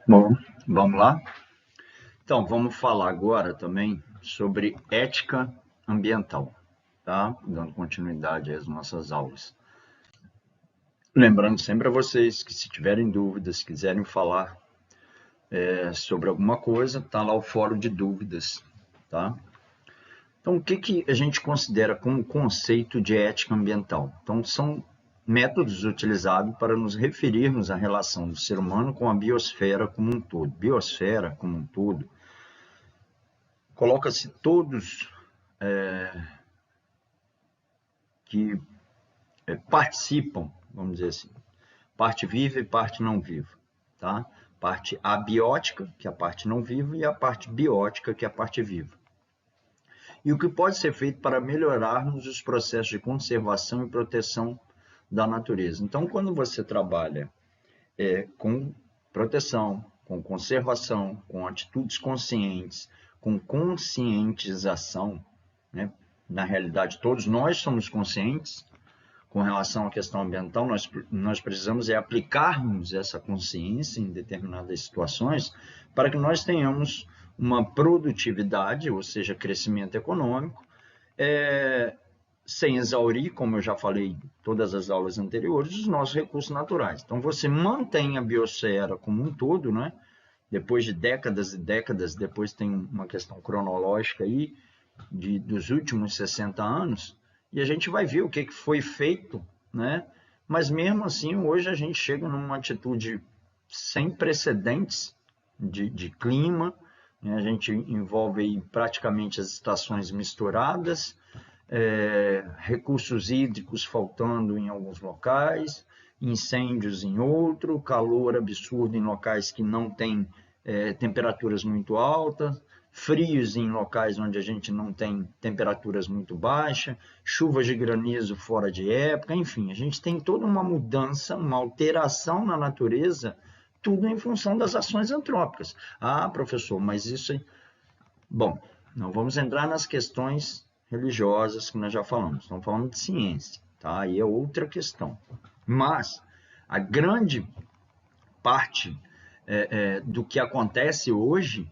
Bom, vamos lá? Então, vamos falar agora também sobre ética ambiental, tá? Dando continuidade às nossas aulas. Lembrando sempre a vocês que se tiverem dúvidas, quiserem falar sobre alguma coisa, tá lá o fórum de dúvidas, tá? Então, o que a gente considera como conceito de ética ambiental? Então, são métodos utilizados para nos referirmos à relação do ser humano com a biosfera como um todo. Biosfera como um todo coloca-se todos que participam, vamos dizer assim, parte viva e parte não viva, tá? Parte abiótica, que é a parte não viva, e a parte biótica, que é a parte viva. E o que pode ser feito para melhorarmos os processos de conservação e proteção da natureza. Então, quando você trabalha com proteção, com conservação, com atitudes conscientes, com conscientização, né? Na realidade, todos nós somos conscientes com relação à questão ambiental, nós precisamos aplicarmos essa consciência em determinadas situações para que nós tenhamos uma produtividade, ou seja, crescimento econômico, sem exaurir, como eu já falei em todas as aulas anteriores, os nossos recursos naturais. Então, você mantém a biosfera como um todo, né? Depois de décadas e décadas, depois tem uma questão cronológica aí, dos últimos 60 anos, e a gente vai ver o que foi feito, né? Mas mesmo assim, hoje a gente chega numa atitude sem precedentes de clima, né? A gente envolve aí praticamente as estações misturadas, recursos hídricos faltando em alguns locais, incêndios em outro, calor absurdo em locais que não têm temperaturas muito altas, frios em locais onde a gente não tem temperaturas muito baixas, chuvas de granizo fora de época, enfim, a gente tem toda uma mudança, uma alteração na natureza, tudo em função das ações antrópicas. Ah, professor, mas isso aí... Bom, não vamos entrar nas questões religiosas que nós já falamos, estamos falando de ciência, tá? Aí é outra questão. Mas a grande parte do que acontece hoje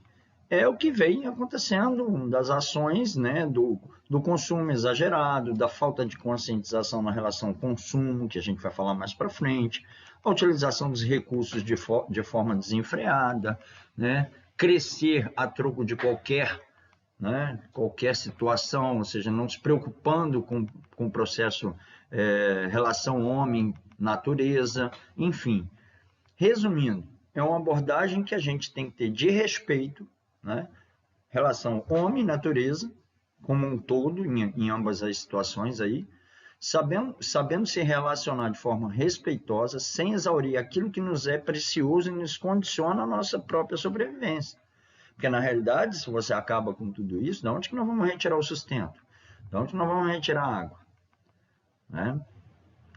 é o que vem acontecendo das ações, né, do consumo exagerado, da falta de conscientização na relação consumo, que a gente vai falar mais para frente, a utilização dos recursos de forma desenfreada, né, crescer a troco de qualquer situação, ou seja, não se preocupando com o processo relação homem-natureza, enfim. Resumindo, é uma abordagem que a gente tem que ter de respeito, né? Relação homem-natureza, como um todo, em ambas as situações aí, sabendo se relacionar de forma respeitosa, sem exaurir aquilo que nos é precioso e nos condiciona a nossa própria sobrevivência. Porque, na realidade, se você acaba com tudo isso, de onde que nós vamos retirar o sustento? De onde que nós vamos retirar a água? Né?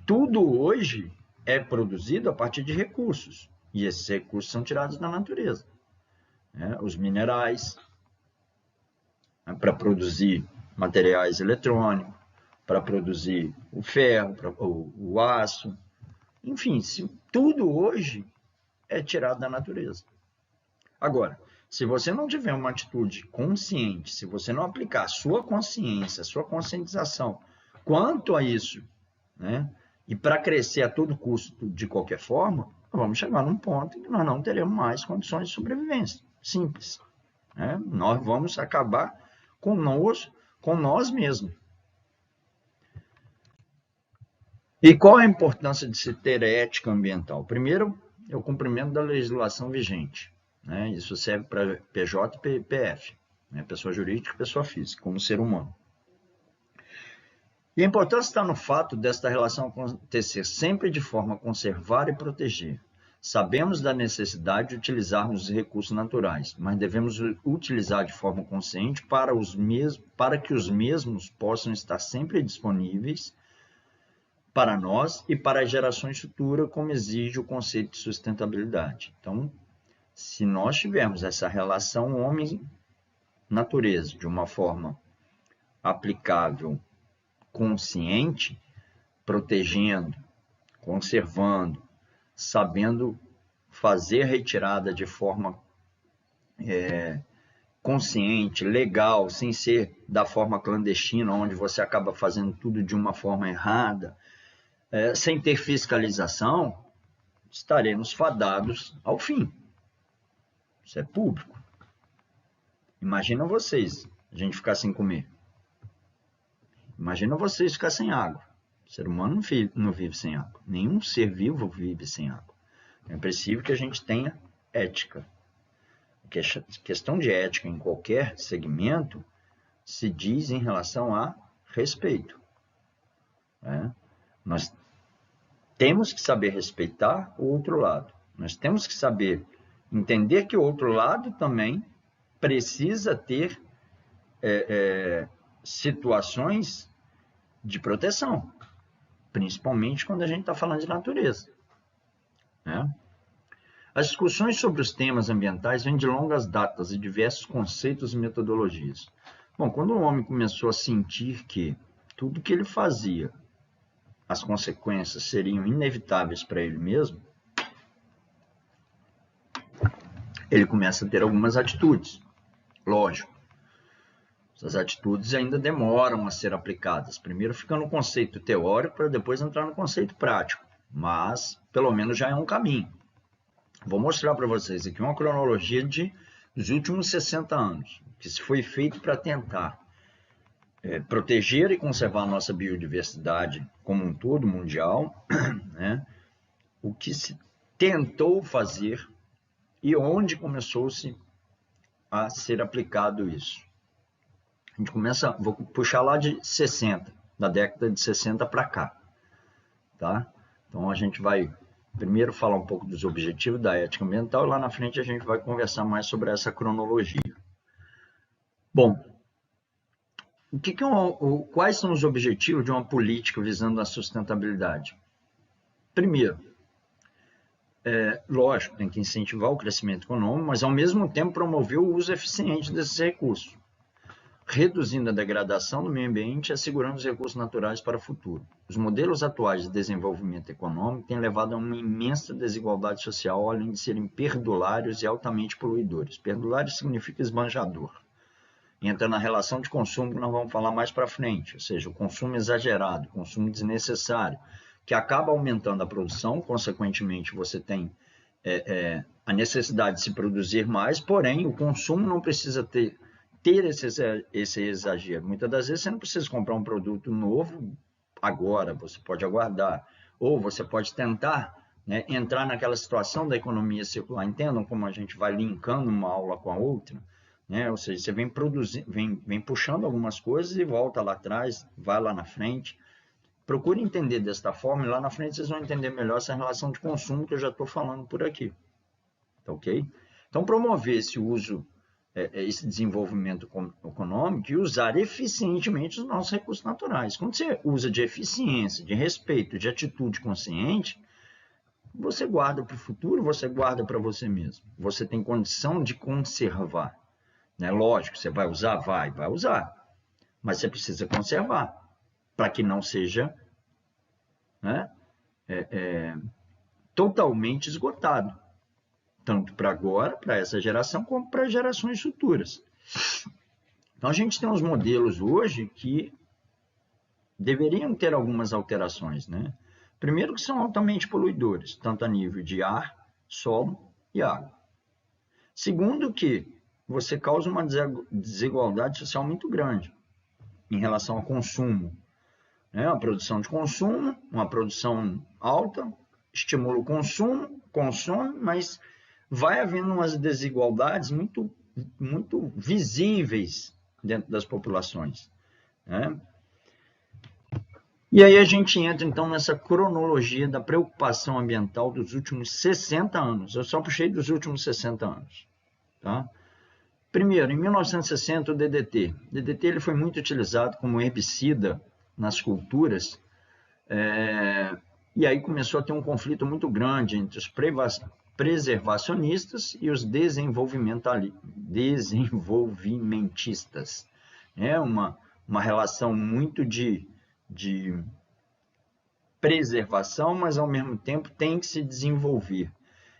Tudo hoje é produzido a partir de recursos, e esses recursos são tirados da natureza. Né? Os minerais, né, para produzir materiais eletrônicos, para produzir o ferro, o aço, enfim, tudo hoje é tirado da natureza. Agora, se você não tiver uma atitude consciente, se você não aplicar a sua consciência, a sua conscientização quanto a isso, né, e para crescer a todo custo de qualquer forma, vamos chegar num ponto em que nós não teremos mais condições de sobrevivência. Simples. Né? Nós vamos acabar com nós mesmos. E qual a importância de se ter ética ambiental? Primeiro, é o cumprimento da legislação vigente. Né? Isso serve para PJ e PF, né? Pessoa jurídica e pessoa física, como ser humano. E a importância está no fato desta relação acontecer sempre de forma a conservar e proteger. Sabemos da necessidade de utilizarmos os recursos naturais, mas devemos utilizar de forma consciente para que os mesmos possam estar sempre disponíveis para nós e para as gerações futuras, como exige o conceito de sustentabilidade. Então, se nós tivermos essa relação homem-natureza de uma forma aplicável, consciente, protegendo, conservando, sabendo fazer retirada de forma consciente, legal, sem ser da forma clandestina, onde você acaba fazendo tudo de uma forma errada, sem ter fiscalização, estaremos fadados ao fim. Isso é público. Imagina vocês, a gente ficar sem comer. Imagina vocês ficar sem água. O ser humano não vive sem água. Nenhum ser vivo vive sem água. É preciso que a gente tenha ética. Questão de ética em qualquer segmento se diz em relação a respeito. Nós temos que saber respeitar o outro lado. Nós temos que saber entender que o outro lado também precisa ter situações de proteção, principalmente quando a gente está falando de natureza. As discussões sobre os temas ambientais vêm de longas datas e diversos conceitos e metodologias. Bom, quando o homem começou a sentir que tudo que ele fazia, as consequências seriam inevitáveis para ele mesmo, ele começa a ter algumas atitudes. Lógico, essas atitudes ainda demoram a ser aplicadas. Primeiro fica no conceito teórico para depois entrar no conceito prático, mas pelo menos já é um caminho. Vou mostrar para vocês aqui uma cronologia dos últimos 60 anos, que se foi feito para tentar proteger e conservar a nossa biodiversidade como um todo mundial, o que se tentou fazer e onde começou-se a ser aplicado isso. A gente começa, vou puxar lá de 60, da década de 60 para cá, tá? Então a gente vai primeiro falar um pouco dos objetivos da ética ambiental e lá na frente a gente vai conversar mais sobre essa cronologia. Bom, quais são os objetivos de uma política visando a sustentabilidade? Primeiro, lógico, tem que incentivar o crescimento econômico, mas ao mesmo tempo promover o uso eficiente desses recursos, reduzindo a degradação do meio ambiente e assegurando os recursos naturais para o futuro. Os modelos atuais de desenvolvimento econômico têm levado a uma imensa desigualdade social, além de serem perdulários e altamente poluidores. Perdulário significa esbanjador. Entra na relação de consumo que nós vamos falar mais para frente, ou seja, o consumo exagerado, o consumo desnecessário, que acaba aumentando a produção, consequentemente você tem a necessidade de se produzir mais, porém o consumo não precisa ter esse exagero. Muitas das vezes você não precisa comprar um produto novo agora, você pode aguardar, ou você pode tentar entrar naquela situação da economia circular. Entendam como a gente vai linkando uma aula com a outra, ou seja, você vem puxando algumas coisas e volta lá atrás, vai lá na frente. Procure entender desta forma e lá na frente vocês vão entender melhor essa relação de consumo que eu já estou falando por aqui. Tá ok? Então, promover esse uso, esse desenvolvimento econômico e usar eficientemente os nossos recursos naturais. Quando você usa de eficiência, de respeito, de atitude consciente, você guarda para o futuro, você guarda para você mesmo. Você tem condição de conservar. Lógico, você vai usar? Vai usar. Mas você precisa conservar, para que não seja totalmente esgotado. Tanto para agora, para essa geração, como para gerações futuras. Então, a gente tem uns modelos hoje que deveriam ter algumas alterações. Primeiro, que são altamente poluidores, tanto a nível de ar, solo e água. Segundo, que você causa uma desigualdade social muito grande em relação ao consumo. A produção de consumo, uma produção alta, estimula o consumo, consome, mas vai havendo umas desigualdades muito, muito visíveis dentro das populações. E aí a gente entra, então, nessa cronologia da preocupação ambiental dos últimos 60 anos. Eu só puxei dos últimos 60 anos. Tá? Primeiro, em 1960, o DDT. O DDT ele foi muito utilizado como herbicida nas culturas, e aí começou a ter um conflito muito grande entre os preservacionistas e os desenvolvimentistas. É uma relação muito de preservação, mas ao mesmo tempo tem que se desenvolver.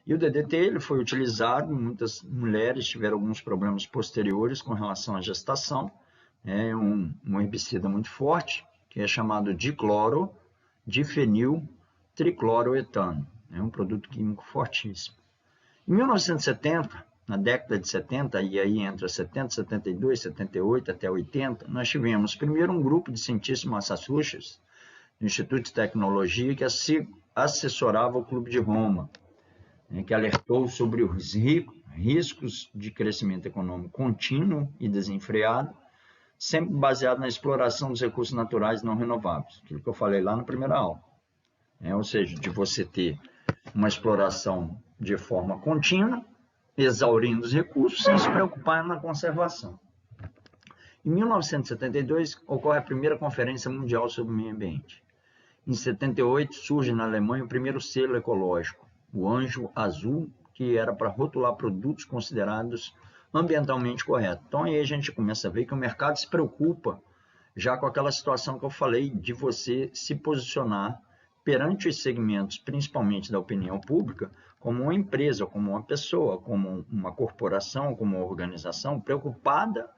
E o DDT ele foi utilizado, muitas mulheres tiveram alguns problemas posteriores com relação à gestação. É um herbicida muito forte, que é chamado dicloro, difenil, tricloroetano. É um produto químico fortíssimo. Em 1970, na década de 70, e aí entre 70, 72, 78 até 80, nós tivemos primeiro um grupo de cientistas em Massachusetts, do Instituto de Tecnologia, que assessorava o Clube de Roma, que alertou sobre os riscos de crescimento econômico contínuo e desenfreado, sempre baseado na exploração dos recursos naturais não renováveis, aquilo que eu falei lá na primeira aula. Ou seja, de você ter uma exploração de forma contínua, exaurindo os recursos, sem se preocupar na conservação. Em 1972, ocorre a primeira Conferência Mundial sobre o Meio Ambiente. Em 78, surge na Alemanha o primeiro selo ecológico, o Anjo Azul, que era para rotular produtos considerados ambientalmente corretos. Então, aí a gente começa a ver que o mercado se preocupa já com aquela situação que eu falei de você se posicionar perante os segmentos, principalmente da opinião pública, como uma empresa, como uma pessoa, como uma corporação, como uma organização preocupada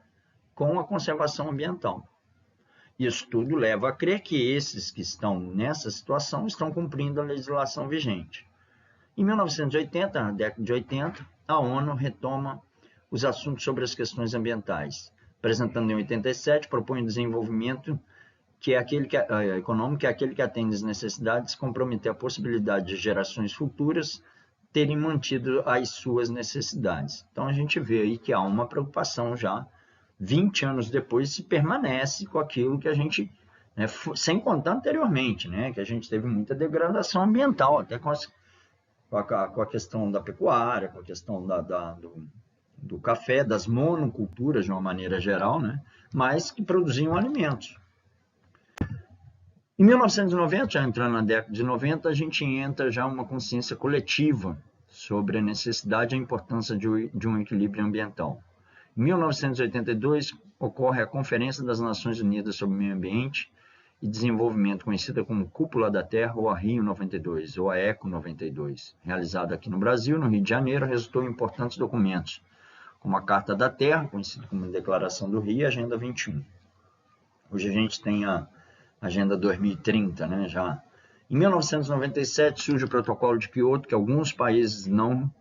com a conservação ambiental. Isso tudo leva a crer que esses que estão nessa situação estão cumprindo a legislação vigente. Em 1980, na década de 80, a ONU retoma os assuntos sobre as questões ambientais, apresentando em 87, propõe o desenvolvimento econômico, que é aquele que atende às necessidades, comprometer a possibilidade de gerações futuras terem mantido as suas necessidades. Então, a gente vê aí que há uma preocupação já, 20 anos depois, se permanece com aquilo que a gente, sem contar anteriormente, que a gente teve muita degradação ambiental, até com a questão da pecuária, com a questão do café, das monoculturas de uma maneira geral, mas que produziam alimentos. Em 1990, já entrando na década de 90, a gente entra já uma consciência coletiva sobre a necessidade e a importância de um equilíbrio ambiental. Em 1982, ocorre a Conferência das Nações Unidas sobre o Meio Ambiente e Desenvolvimento, conhecida como Cúpula da Terra, ou a Rio 92, ou a Eco 92, realizada aqui no Brasil, no Rio de Janeiro, resultou em importantes documentos, como a Carta da Terra, conhecida como Declaração do Rio, e a Agenda 21. Hoje a gente tem a Agenda 2030, já. Em 1997 surge o Protocolo de Kyoto, que alguns países não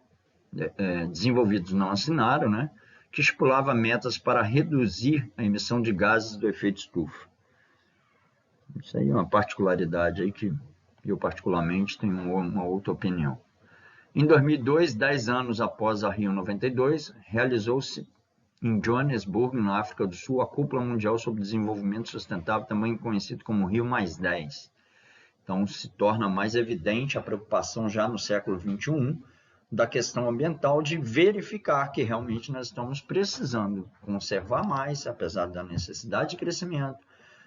desenvolvidos não assinaram, que estipulava metas para reduzir a emissão de gases do efeito estufa. Isso aí é uma particularidade aí que eu particularmente tenho uma outra opinião. Em 2002, 10 anos após a Rio 92, realizou-se em Joanesburgo, na África do Sul, a Cúpula Mundial sobre Desenvolvimento Sustentável, também conhecido como Rio+10. Então, se torna mais evidente a preocupação já no século XXI da questão ambiental, de verificar que realmente nós estamos precisando conservar mais, apesar da necessidade de crescimento,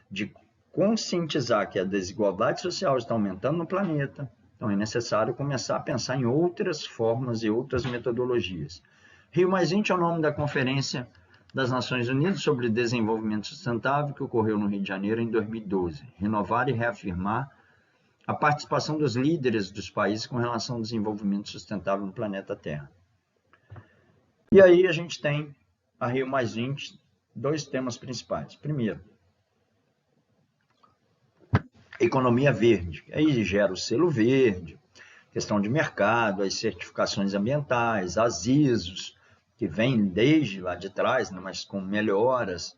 de conscientizar que a desigualdade social está aumentando no planeta. Então, é necessário começar a pensar em outras formas e outras metodologias. Rio+20 é o nome da Conferência das Nações Unidas sobre Desenvolvimento Sustentável, que ocorreu no Rio de Janeiro em 2012. Renovar e reafirmar a participação dos líderes dos países com relação ao desenvolvimento sustentável no planeta Terra. E aí a gente tem a Rio+20, dois temas principais. Primeiro, economia verde. Aí gera o selo verde, questão de mercado, as certificações ambientais, as ISOs, que vêm desde lá de trás, mas com melhoras,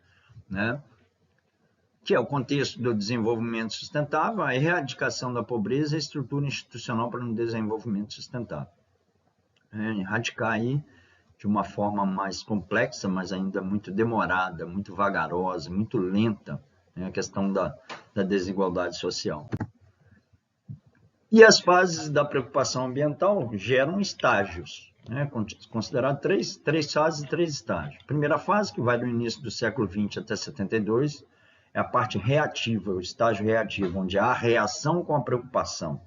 que é o contexto do desenvolvimento sustentável, a erradicação da pobreza e a estrutura institucional para um desenvolvimento sustentável. Erradicar aí de uma forma mais complexa, mas ainda muito demorada, muito vagarosa, muito lenta, a questão da desigualdade social. E as fases da preocupação ambiental geram estágios, considerado três fases e 3 estágios. Primeira fase, que vai do início do século XX até 72, é a parte reativa, o estágio reativo, onde há reação com a preocupação.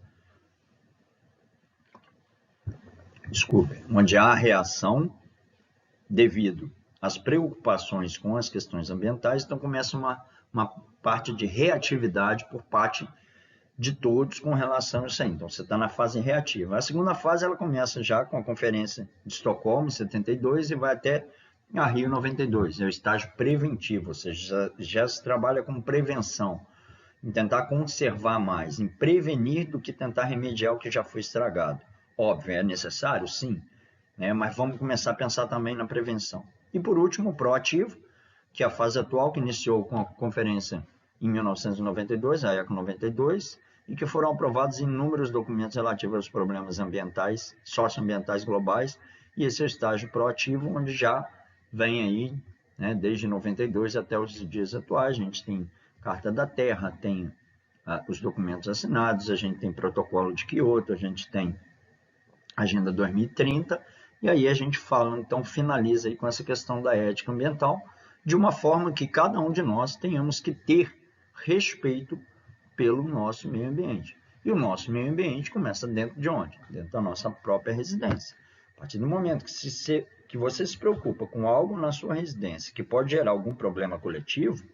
Onde há reação devido às preocupações com as questões ambientais, então começa uma parte de reatividade por parte de todos com relação a isso aí. Então, você está na fase reativa. A segunda fase, ela começa já com a Conferência de Estocolmo, em 72, e vai até a Rio 92. É o estágio preventivo, ou seja, já se trabalha com prevenção, em tentar conservar mais, em prevenir do que tentar remediar o que já foi estragado. Óbvio, é necessário? Sim, né? Mas vamos começar a pensar também na prevenção. E, por último, o proativo, que é a fase atual, que iniciou com a conferência em 1992, a ECO 92, e que foram aprovados inúmeros documentos relativos aos problemas ambientais, socioambientais globais, e esse é o estágio proativo, onde já vem aí, né, desde 92 até os dias atuais, a gente tem Carta da Terra, tem os documentos assinados, a gente tem Protocolo de Quioto, a gente tem Agenda 2030, e aí a gente fala, então finaliza aí com essa questão da ética ambiental, de uma forma que cada um de nós tenhamos que ter respeito pelo nosso meio ambiente. E o nosso meio ambiente começa dentro de onde? Dentro da nossa própria residência. A partir do momento que você se preocupa com algo na sua residência que pode gerar algum problema coletivo,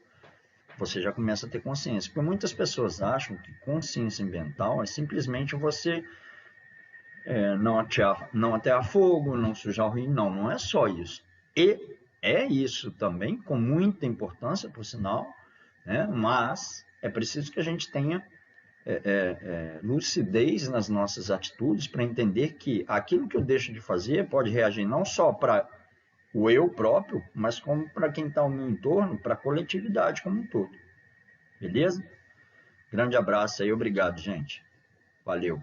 você já começa a ter consciência. Porque muitas pessoas acham que consciência ambiental é simplesmente você não atear fogo, não sujar o rio. Não, não é só isso. E é isso também, com muita importância, por sinal, né? Mas é preciso que a gente tenha lucidez nas nossas atitudes para entender que aquilo que eu deixo de fazer pode reagir não só para o eu próprio, mas como para quem está ao meu entorno, para a coletividade como um todo. Beleza? Grande abraço aí, obrigado, gente. Valeu.